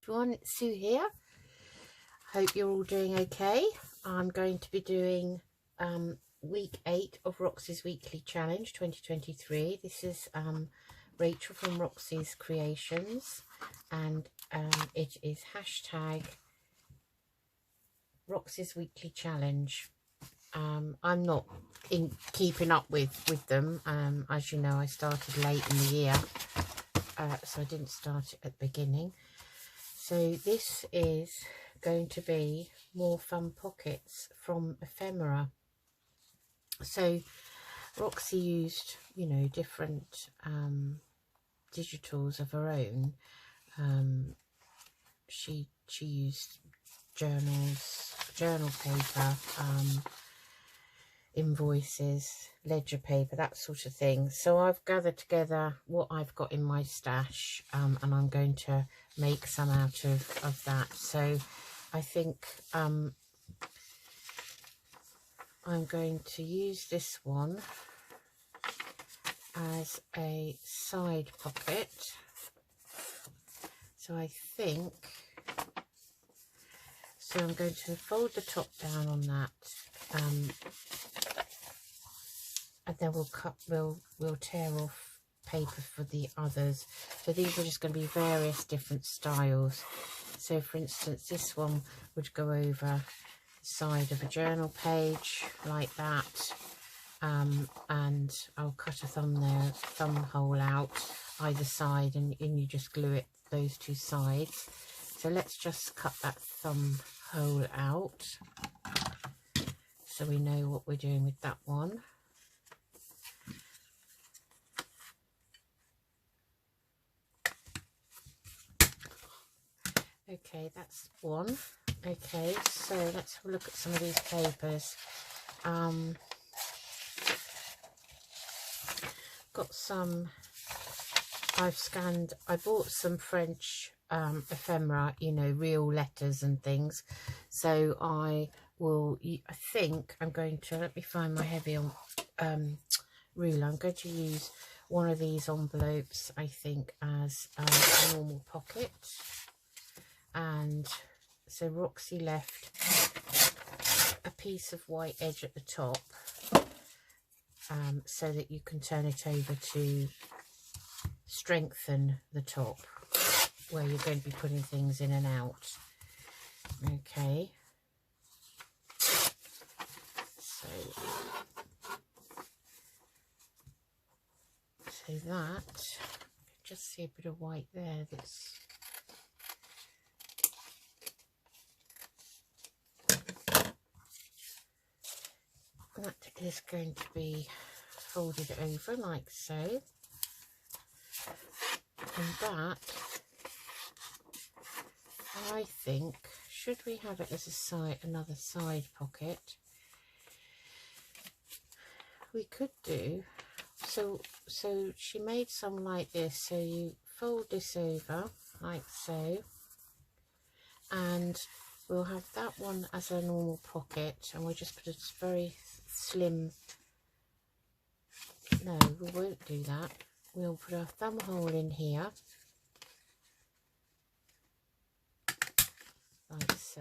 Everyone, it's Sue here. Hope you're all doing okay. I'm going to be doing week 8 of Roxy's weekly challenge 2023. This is Rachel from Roxy's Creations, and it is hashtag Roxy's weekly challenge. I'm not keeping up with them. As you know, I started late in the year, so I didn't start it at the beginning. So this is going to be more fun pockets from ephemera. So Roxy used, you know, different digitals of her own. She used journal paper, invoices, ledger paper, that sort of thing. So I've gathered together what I've got in my stash, and I'm going to make some out of that. So I think I'm going to use this one as a side pocket. So I think, so I'm going to fold the top down on that, and then we'll tear off paper for the others. So these are just going to be various different styles. So for instance, this one would go over the side of a journal page like that, and I'll cut a thumb hole out either side, and you just glue it those two sides. So let's just cut that thumb hole out so we know what we're doing with that one. Okay, that's one. Okay, so let's have a look at some of these papers. Got some, I bought some French ephemera, you know, real letters and things. So I think I'm going to, let me find my heavy ruler. I'm going to use one of these envelopes, I think, as a normal pocket. And so Roxy left a piece of white edge at the top, so that you can turn it over to strengthen the top where you're going to be putting things in and out. Okay, so that, just see a bit of white there. That is going to be folded over like so, and that, I think, should we have it as another side pocket, we could do, so she made some like this. So you fold this over like so, and we'll have that one as a normal pocket, and we'll just put a very slim, no, we won't do that. We'll put our thumb hole in here like so,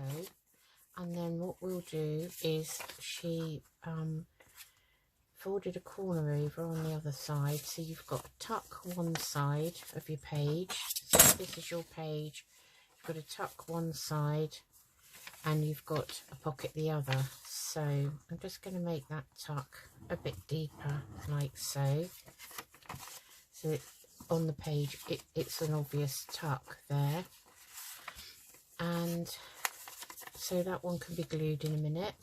and then what we'll do is she folded a corner over on the other side, so you've got tuck one side of your page. So this is your page, you've got to tuck one side and you've got a pocket the other. So I'm just going to make that tuck a bit deeper like so. So on the page it's an obvious tuck there, and so that one can be glued in a minute.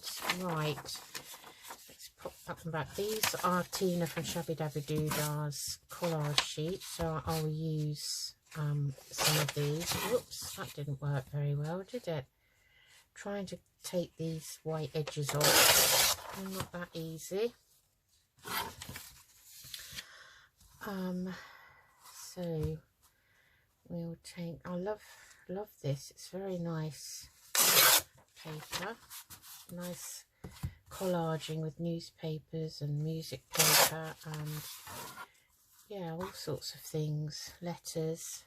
Right, let's pop that one back. These are Tina from Shabby Dabby Doodar's collage sheets, so I'll use some of these. Whoops, that didn't work very well, did it? Trying to take these white edges off, not that easy. So we'll take, I love this, it's very nice paper, nice collaging with newspapers and music paper and yeah, all sorts of things, letters.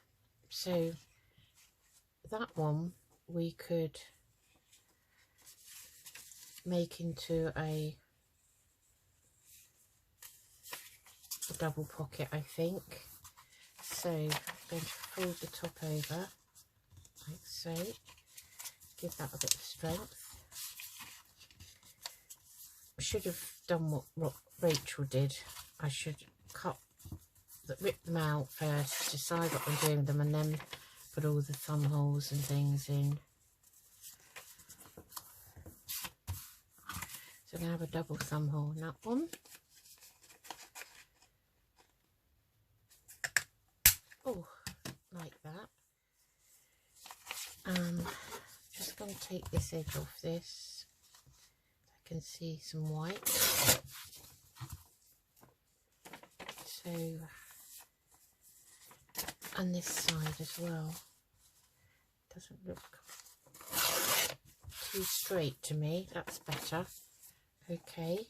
So that one we could make into a double pocket, I think. So I'm going to fold the top over like so, give that a bit of strength. I should have done what Rachel did. I should rip them out first, decide what I'm doing with them, and then put all the thumb holes and things in. So I'm going to have a double thumb hole in that one. Oh, like that. Just going to take this edge off this. I can see some white. So, and this side as well. Doesn't look too straight to me. That's better. Okay.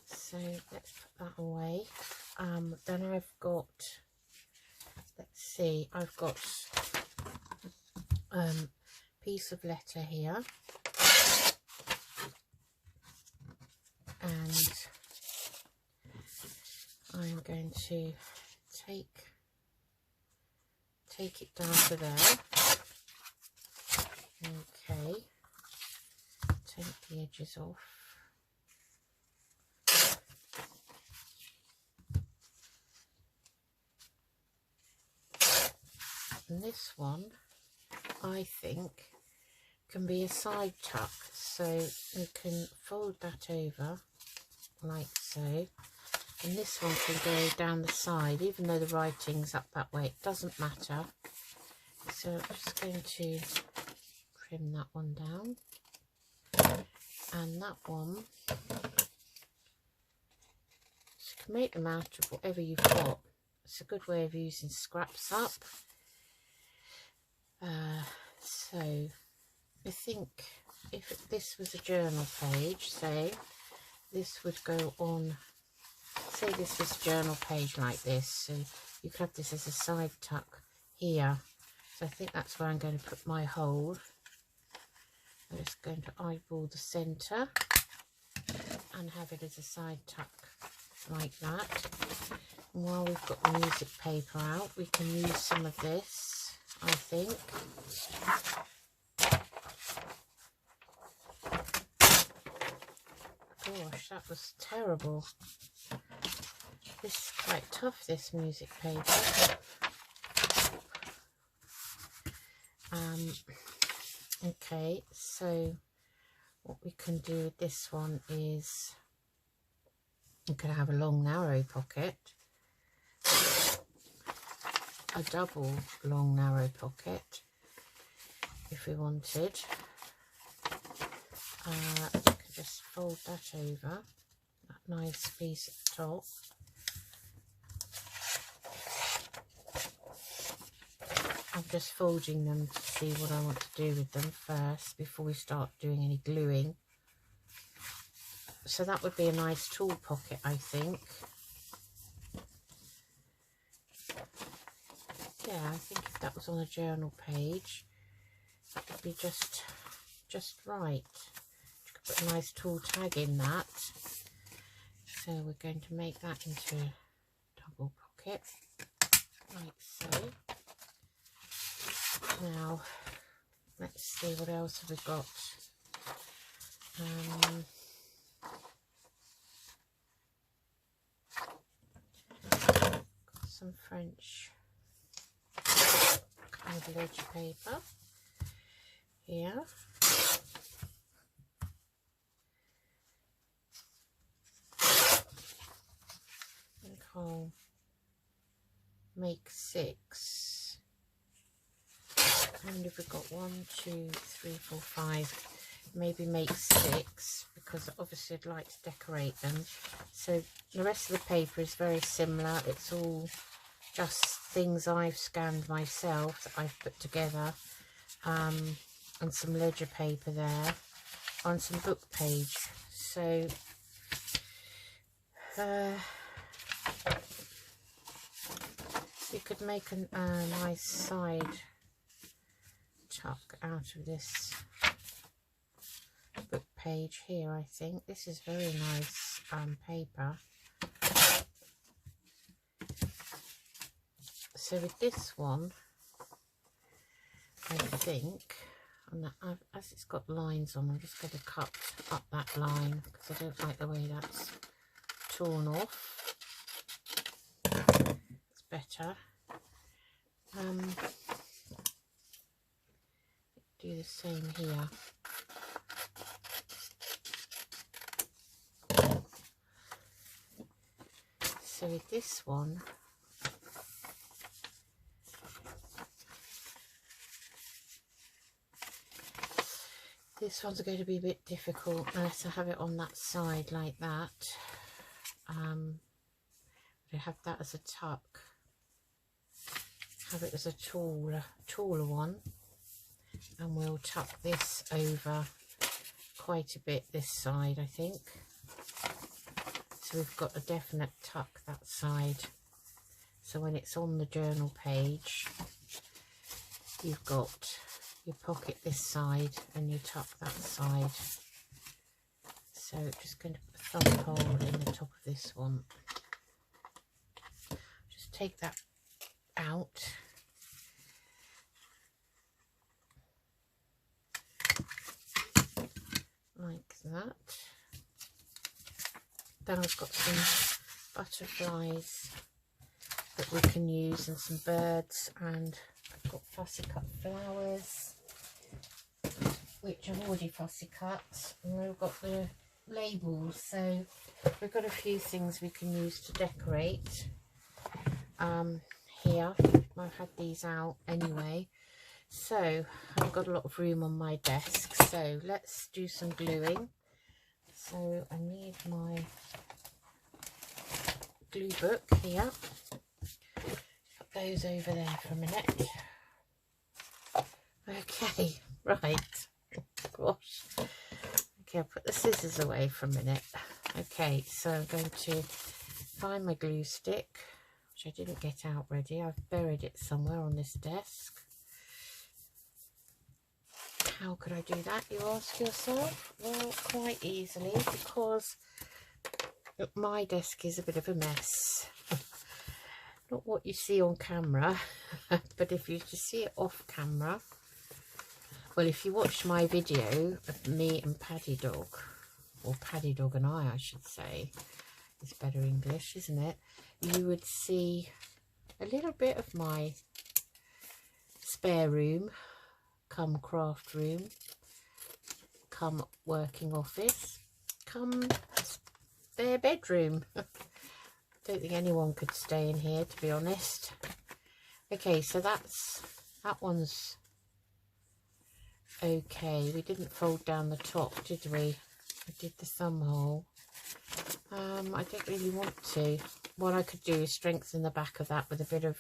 So let's put that away. Then I've got, let's see, I've got piece of letter here, and I'm going to take it down to there. Okay, take the edges off. And this one, I think, can be a side tuck, so you can fold that over like so, and this one can go down the side, even though the writing's up that way, it doesn't matter. So I'm just going to trim that one down, and that one, so you can make them out of whatever you've got. It's a good way of using scraps up. So I think if this was a journal page, say this would go on, say this was a journal page like this, so you could have this as a side tuck here. So I think that's where I'm going to put my hole. I'm just going to eyeball the centre and have it as a side tuck like that. And while we've got the music paper out, we can use some of this, I think. Gosh, that was terrible. This is quite tough, this music paper. Okay, so what we can do with this one is we could have a long narrow pocket, a double long narrow pocket if we wanted. We can just fold that over, that nice piece at the top. I'm just folding them to see what I want to do with them first before we start doing any gluing. So that would be a nice tool pocket, I think. Yeah, I think if that was on a journal page, that would be just right. You could put a nice tool tag in that. So we're going to make that into a double pocket, like so. Now, let's see, what else have we got? Got some French kind of ledger paper here. I think I'll make 6. And if we've got 1, 2, 3, 4, 5, maybe make 6, because obviously I'd like to decorate them. So the rest of the paper is very similar. It's all just things I've scanned myself that I've put together, and some ledger paper there on some book page. So we could make a nice side tuck out of this book page here, I think. This is very nice paper. So with this one, I think, and as it's got lines on, I'm just going to cut up that line because I don't like the way that's torn off. It's better. Do the same here. So with this one, this one's going to be a bit difficult unless I have it on that side like that. I have that as a tuck. Have it as a taller one, and we'll tuck this over quite a bit this side, I think. So we've got a definite tuck that side. So when it's on the journal page, you've got your pocket this side and you tuck that side. So just going to put a thumb hole in the top of this one. Just take that out. Like that. Then I've got some butterflies that we can use and some birds, and I've got fussy cut flowers which I've already fussy cut, and we've got the labels, so we've got a few things we can use to decorate. Here I've had these out anyway, so I've got a lot of room on my desk, so let's do some gluing. So I need my glue book here. Put those over there for a minute. Okay, right. Gosh. Okay, I'll put the scissors away for a minute. Okay, so I'm going to find my glue stick, which I didn't get out ready. I've buried it somewhere on this desk. How could I do that, you ask yourself? Well, quite easily, because my desk is a bit of a mess. Not what you see on camera, but if you just see it off camera, well, if you watched my video of me and Paddy Dog, or Paddy Dog and I should say, it's better English, isn't it? You would see a little bit of my spare room, come craft room, come working office, come spare bedroom. Don't think anyone could stay in here, to be honest. Okay, so that one's okay. We didn't fold down the top, did we? I did the thumb hole. I don't really want to. What I could do is strengthen the back of that with a bit of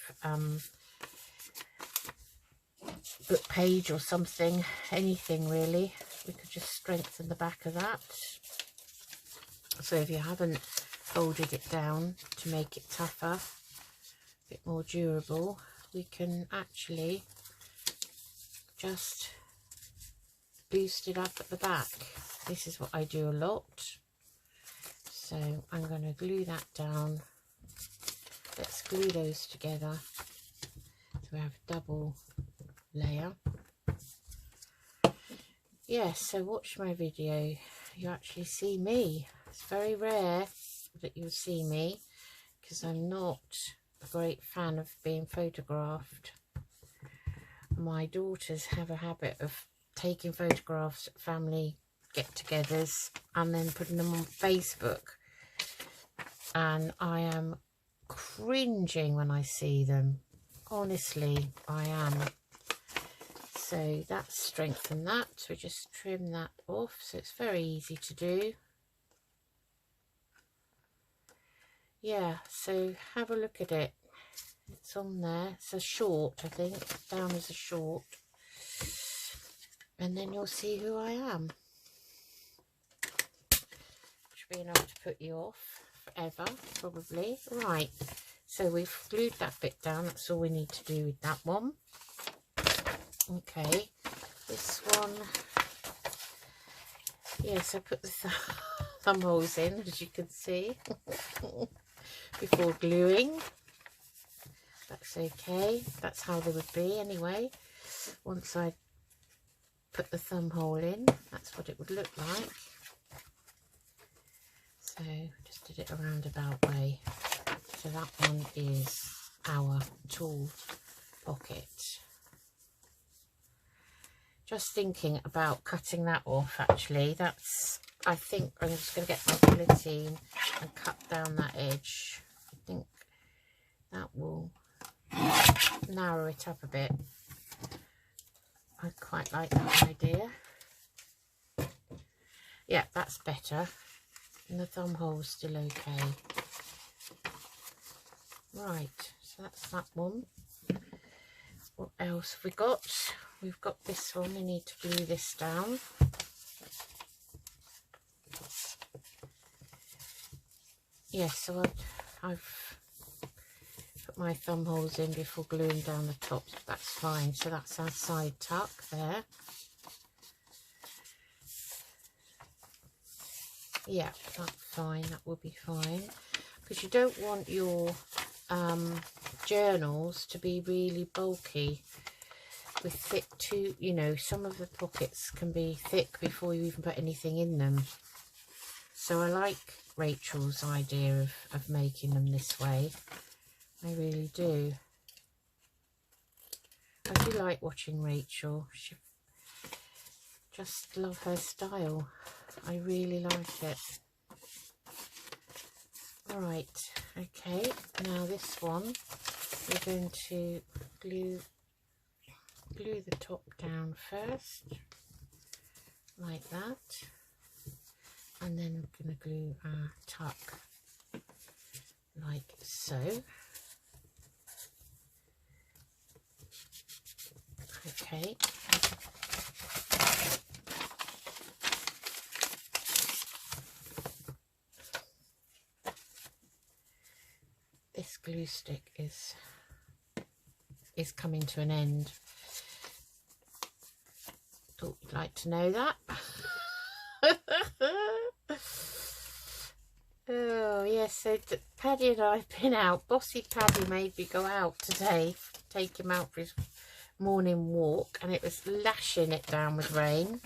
book page or something, anything really. We could just strengthen the back of that. So if you haven't folded it down to make it tougher, a bit more durable, we can actually just boost it up at the back. This is what I do a lot. So I'm going to glue that down. Let's glue those together so we have a double layer. Yes, so watch my video. You actually see me. It's very rare that you'll see me because I'm not a great fan of being photographed. My daughters have a habit of taking photographs at family get-togethers and then putting them on Facebook, and I am cringing when I see them. Honestly, I am. So that's strengthened that. So just trim that off. So it's very easy to do. Yeah, so have a look at it. It's on there. It's a short, I think. Down as a short. And then you'll see who I am. Should be enough to put you off forever, probably. Right, so we've glued that bit down. That's all we need to do with that one. Okay, This one, yes, I put the thumb holes in, as you can see, before gluing. That's okay, that's how they would be anyway. Once I put the thumb hole in, that's what it would look like. So just did it a roundabout way. So that one is our tool pocket. Just thinking about cutting that off, actually. That's, I think I'm just going to get my guillotine and cut down that edge. I think that will narrow it up a bit. I quite like that idea. Yeah, that's better. And the thumb hole's still okay. Right, so that's that one. What else have we got? We've got this one. We need to glue this down. Yes, so I've put my thumb holes in before gluing down the tops. That's fine. So that's our side tuck there. Yeah, that's fine. That will be fine. Because you don't want your journals to be really bulky with thick you know, some of the pockets can be thick before you even put anything in them. So I like Rachel's idea of making them this way. I really do. I do like watching Rachel. She just love her style. I really like it. Alright, okay, now this one we're going to glue the top down first, like that, and then we're going to glue our tuck like so. Okay. This glue stick is coming to an end. Thought you'd like to know that. Oh yes, so Paddy and I have been out. Bossy Paddy made me go out today, take him out for his morning walk, and it was lashing it down with rain.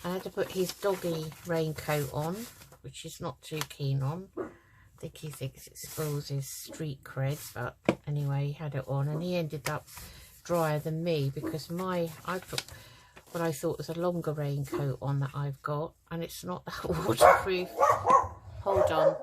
I had to put his doggy raincoat on, which he's not too keen on. I think he thinks it spoils his street cred, but anyway, he had it on and he ended up drier than me because I put what I thought was a longer raincoat on that I've got, and it's not that waterproof. Hold on.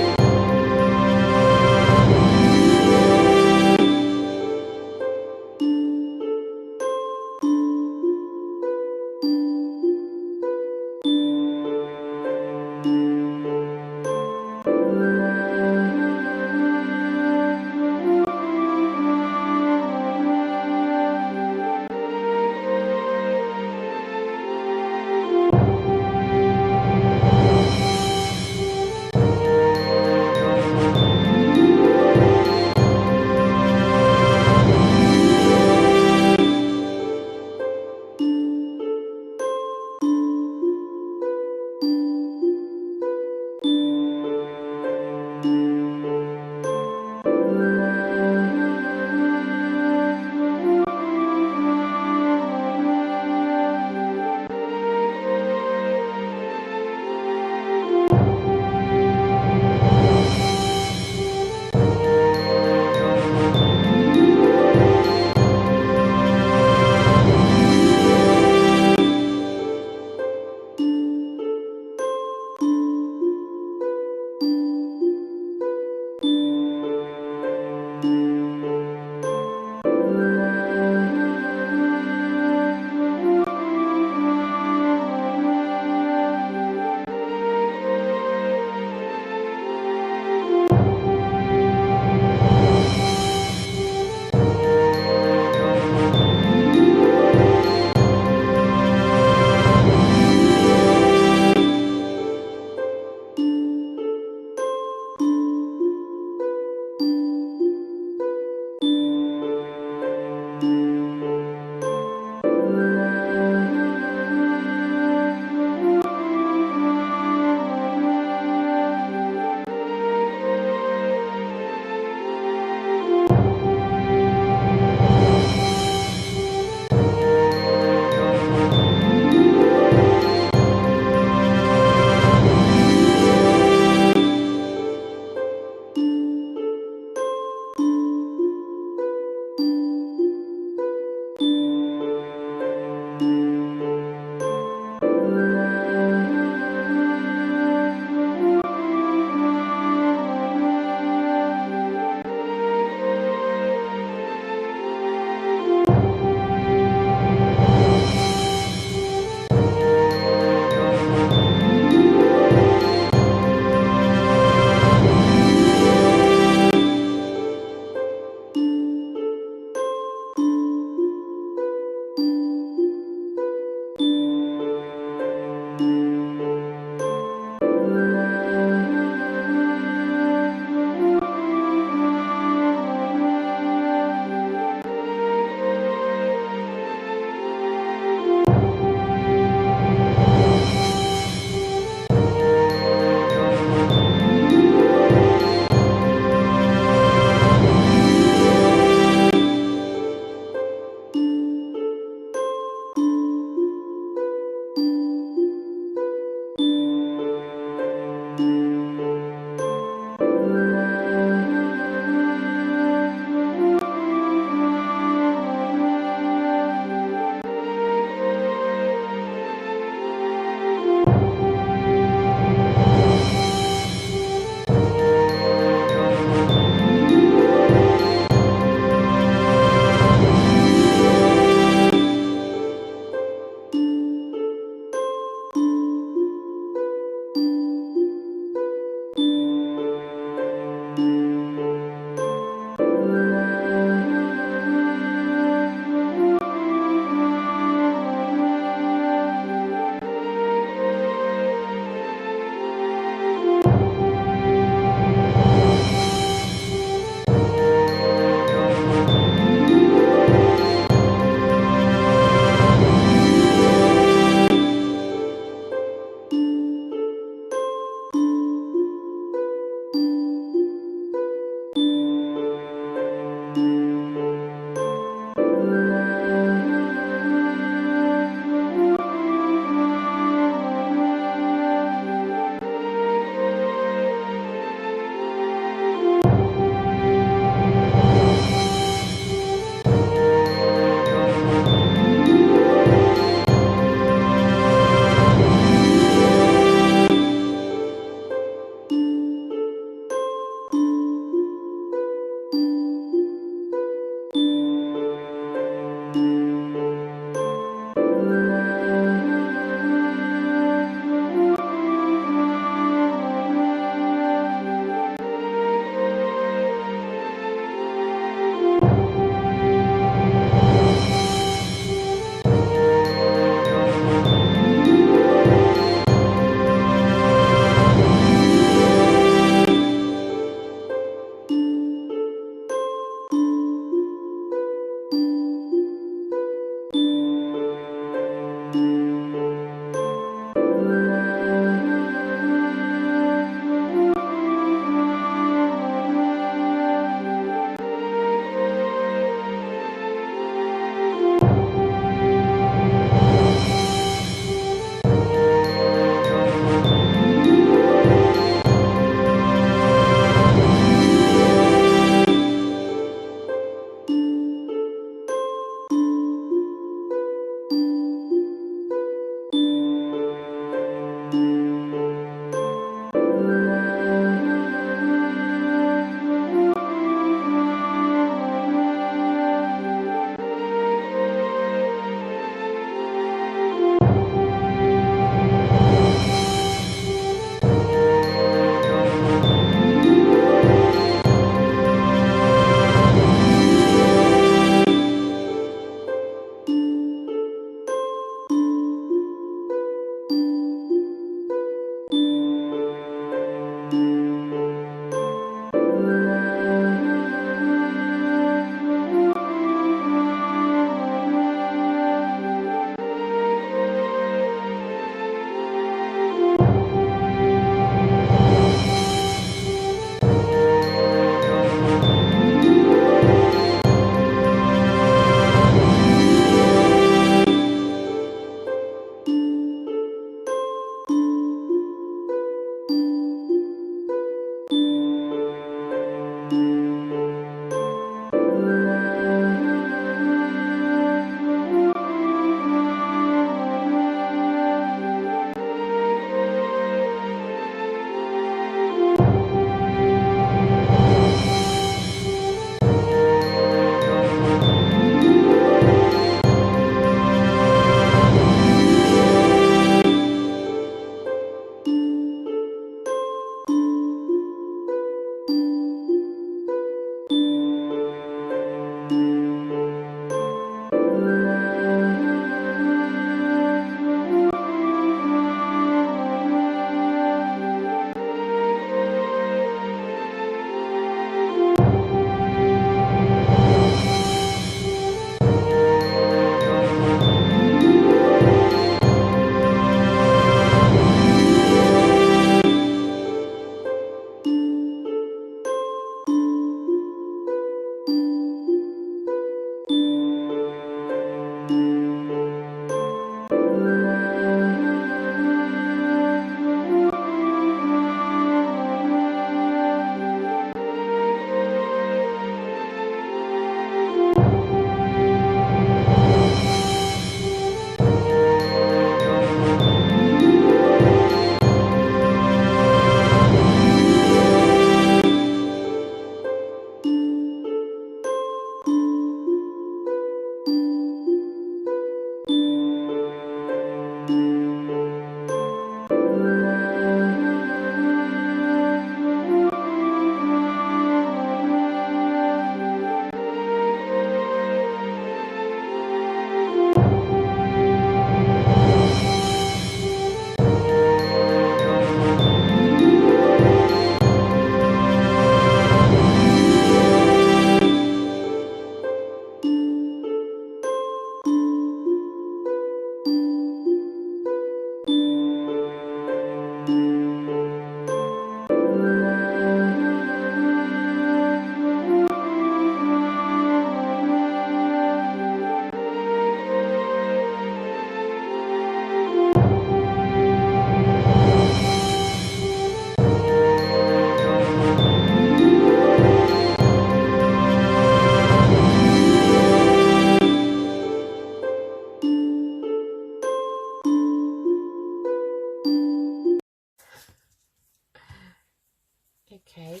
Okay,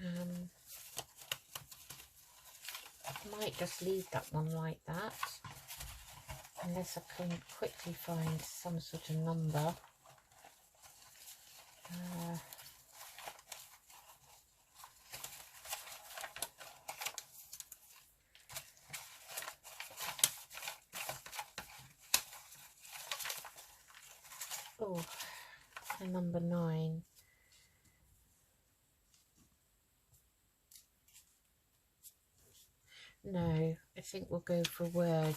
I might just leave that one like that, unless I can quickly find some sort of number. Oh, and number 9. No, I think we'll go for a word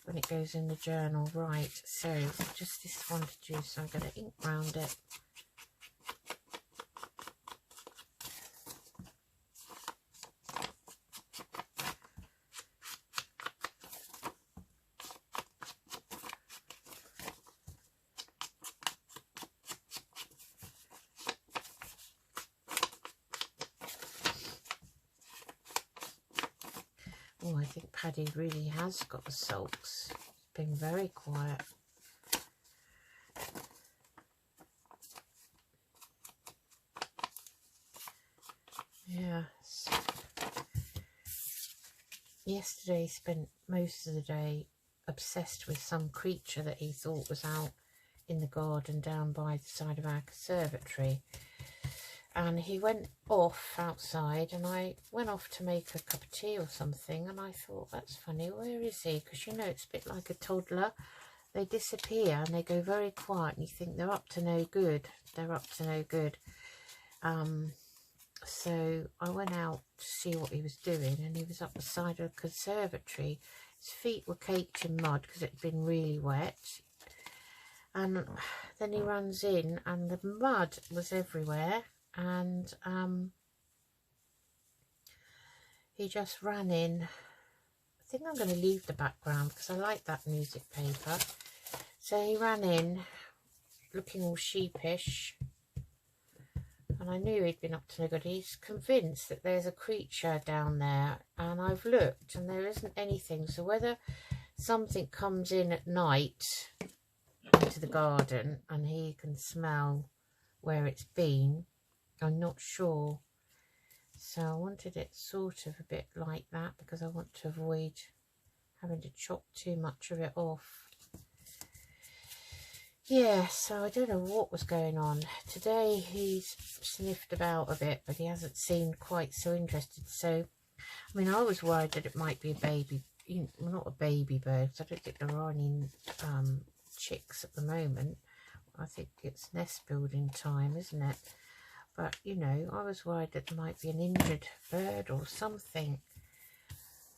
when it goes in the journal. Right, so just this one to do, so I'm going to ink round it. Oh, I think Paddy really has got the sulks. It's been very quiet. Yes. Yesterday he spent most of the day obsessed with some creature that he thought was out in the garden down by the side of our conservatory. And he went off outside, and I went off to make a cup of tea or something, and I thought, that's funny, where is he? Because, you know, it's a bit like a toddler. They disappear and they go very quiet, and you think they're up to no good. They're up to no good. So I went out to see what he was doing, and he was up the side of the conservatory. His feet were caked in mud because it had been really wet. And then he runs in, and the mud was everywhere. And he just ran in. I think I'm going to leave the background because I like that music paper. So he ran in looking all sheepish, and I knew he'd been up to no good. He's convinced that there's a creature down there, and I've looked and there isn't anything. So whether something comes in at night into the garden and he can smell where it's been, I'm not sure. So I wanted it sort of a bit like that because I want to avoid having to chop too much of it off. Yeah, so I don't know what was going on. Today he's sniffed about a bit, but he hasn't seemed quite so interested. So, I mean, I was worried that it might be a baby, well, not a baby bird, because I don't think there are any chicks at the moment. I think it's nest building time, isn't it? But, you know, I was worried that there might be an injured bird or something.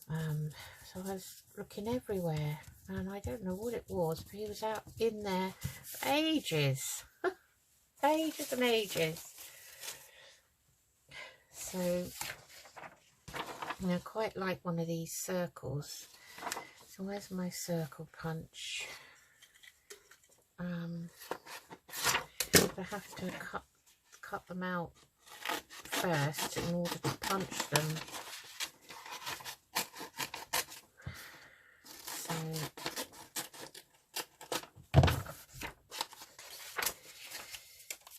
So I was looking everywhere, and I don't know what it was, but he was out in there for ages. Ages and ages. So, you know, quite like one of these circles. So where's my circle punch? I have to cut them out first in order to punch them. So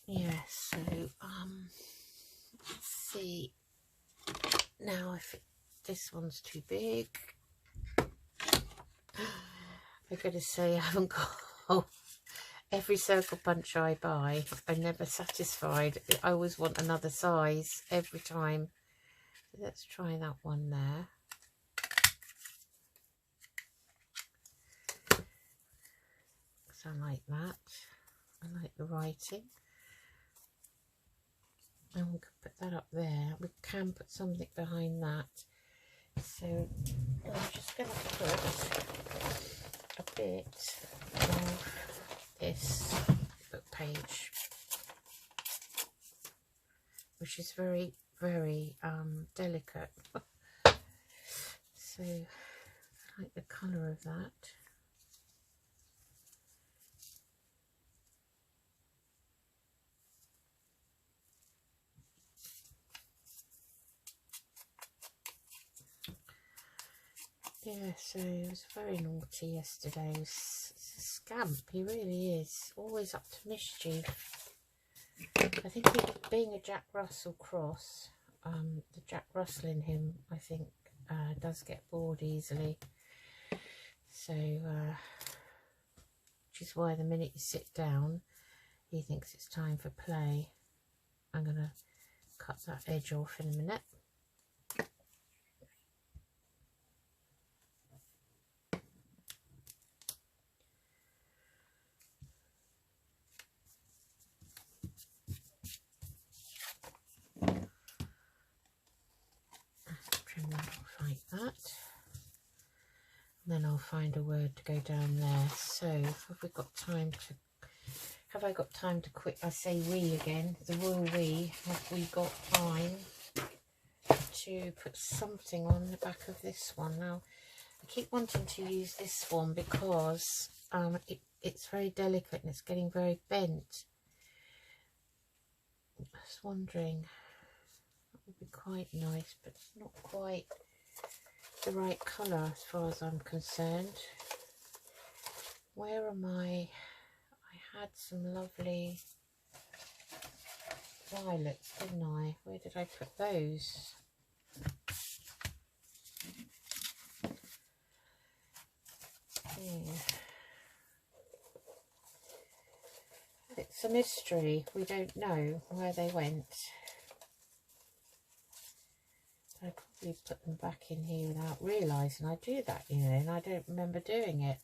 yeah, so let's see now if this one's too big. I've got to say I haven't got every circle punch I buy, I'm never satisfied. I always want another size every time. Let's try that one there. Because I like that. I like the writing. And we can put that up there. We can put something behind that. So I'm just going to put a bit of this book page, which is very, very delicate. So I like the colour of that. Yeah, so he was very naughty yesterday. He's a scamp, he really is. Always up to mischief. I think he, being a Jack Russell cross, the Jack Russell in him, I think, does get bored easily. So, which is why the minute you sit down, he thinks it's time for play. I'm going to cut that edge off in a minute. Trim that off like that. And then I'll find a word to go down there. So, have we got time to... Have I got time to quit? I say we again, the royal we. Have we got time to put something on the back of this one? Now, I keep wanting to use this one because it's very delicate and it's getting very bent. I was wondering, that would be quite nice, but it's not quite the right colour as far as I'm concerned. Where am I? I had some lovely violets, didn't I? Where did I put those? It's a mystery. We don't know where they went. I probably put them back in here without realising I do that, you know, and I don't remember doing it.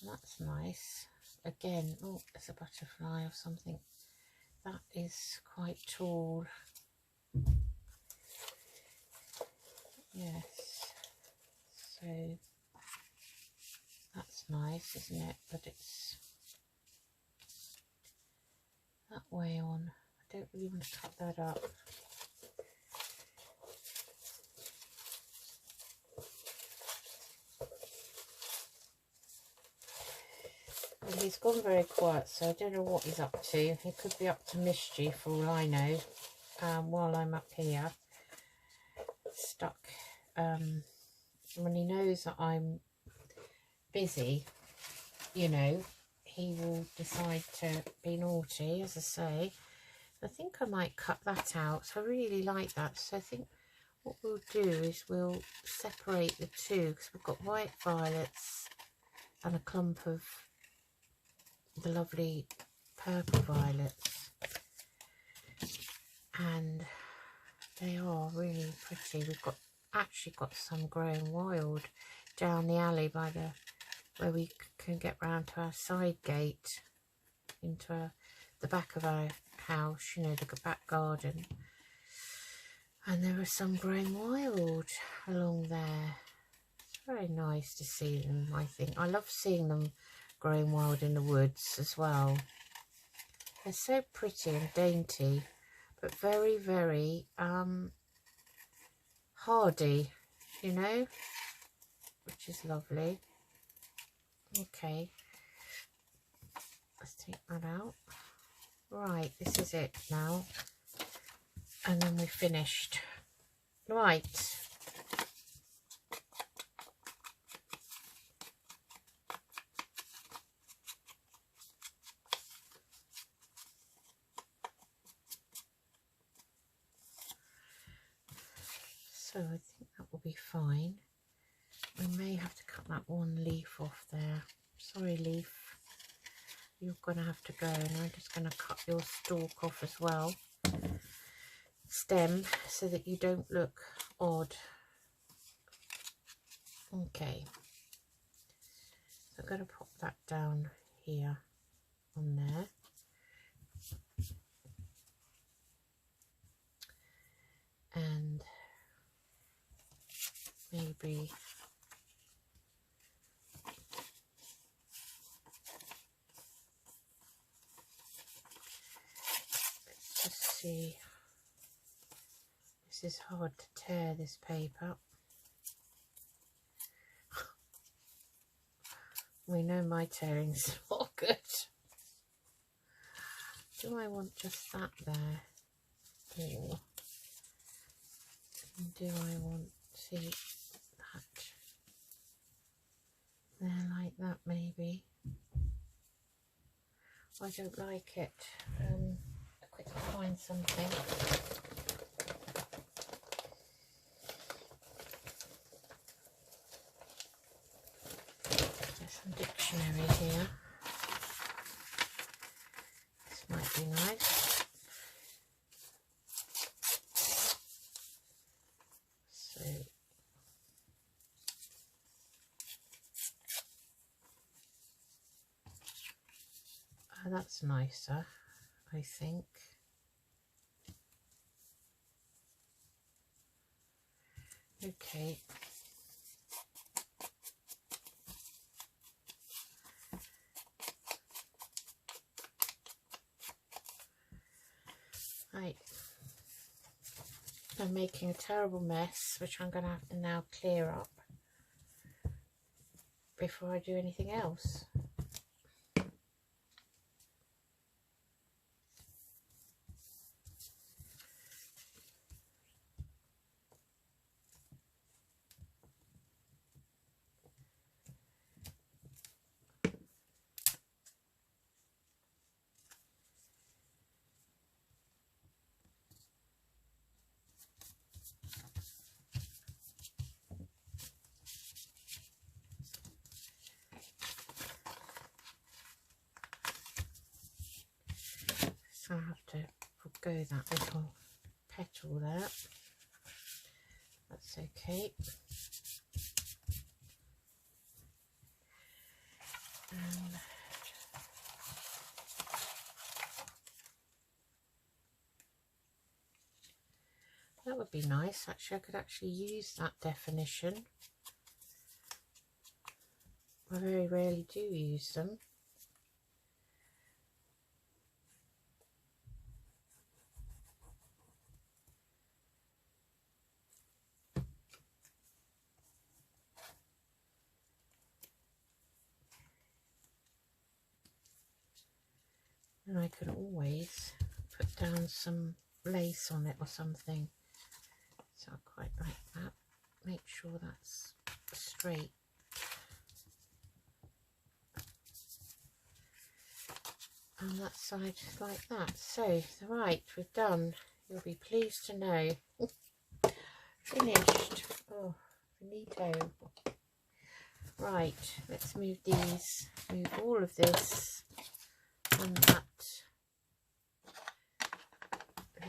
And that's nice. Again, oh, there's a butterfly or something. That is quite tall. Yes. So that's nice, isn't it? But it's that way on. I don't really want to cut that up. And he's gone very quiet, so I don't know what he's up to. He could be up to mischief for all I know, while I'm up here stuck. When he knows that I'm busy, you know, he will decide to be naughty, as I say. I think I might cut that out. So I really like that. So I think what we'll do is we'll separate the two, because we've got white violets and a clump of the lovely purple violets, and they are really pretty. We've got actually got some growing wild down the alley by the where we can get round to our side gate into the back of our house, you know, the back garden, and there are some growing wild along there. It's very nice to see them. I think I love seeing them growing wild in the woods as well. They're so pretty and dainty, but very, very hardy, you know, which is lovely. Okay, let's take that out. Right, this is it now, and then we're finished. Right, so I think that will be fine. We may have to cut that one leaf off there. Sorry, leaf, you're going to have to go, and I'm just going to cut your stalk off as well, stem, so that you don't look odd. Okay, so I'm going to pop that down here on there. And maybe let's just see. This is hard to tear, this paper. We know my tearing's not good. Do I want just that there? Or do I want, see, that there like that maybe? I don't like it. A quick find something. There's some dictionary here. This might be nice. So that's nicer, I think. Okay. Right. I'm making a terrible mess, which I'm going to have to now clear up before I do anything else. So I have to forgo that little petal there. That's okay. That would be nice. Actually, I could actually use that definition. I very rarely do use them. And I can always put down some lace on it or something. So I quite like that. Make sure that's straight. And that side like that. So, right, we're done. You'll be pleased to know. Finished. Oh, finito. Right, let's move these. Move all of this and that.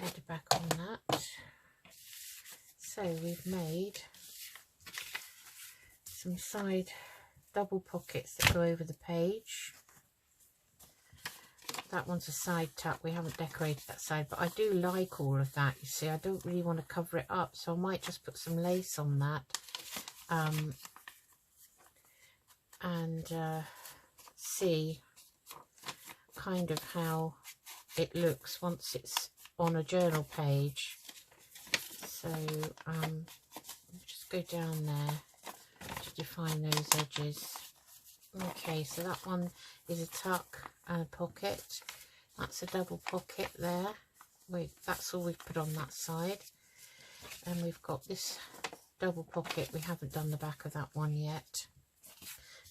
Lid back on that. So we've made some side double pockets that go over the page. That one's a side tuck. We haven't decorated that side, but I do like all of that. You see, I don't really want to cover it up, so I might just put some lace on that and see kind of how it looks once it's on a journal page. So just go down there to define those edges. Okay, so that one is a tuck and a pocket. That's a double pocket there. That's all we've put on that side. And we've got this double pocket. We haven't done the back of that one yet.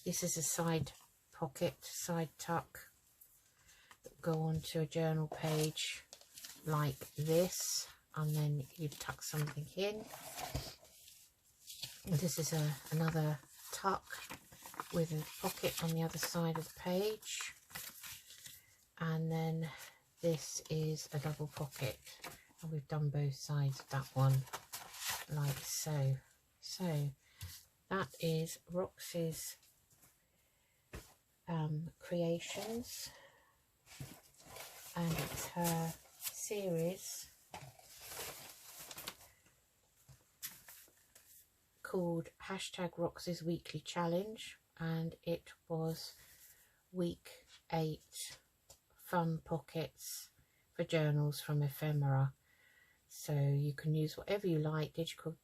This is a side pocket, side tuck that go onto a journal page like this, and then you tuck something in. And this is another tuck with a pocket on the other side of the page, and then this is a double pocket, and we've done both sides of that one like so. So that is Roxy's creations, and it's her series called #Roxy's Weekly Challenge, and it was week 8 fun pockets for journals from ephemera. So you can use whatever you like, digital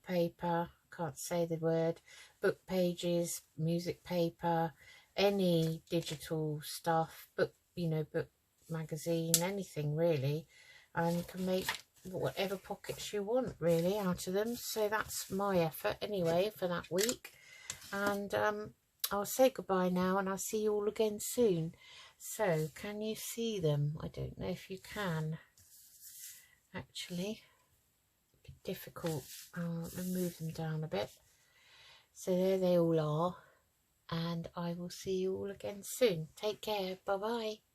paper, can't say the word, book pages, music paper, any digital stuff, book, you know, book magazine, anything really, and you can make whatever pockets you want really out of them. So that's my effort anyway for that week, and I'll say goodbye now, and I'll see you all again soon. So can you see them? I don't know if you can actually. A bit difficult. I'll move them down a bit. So there they all are, and I will see you all again soon. Take care. Bye bye.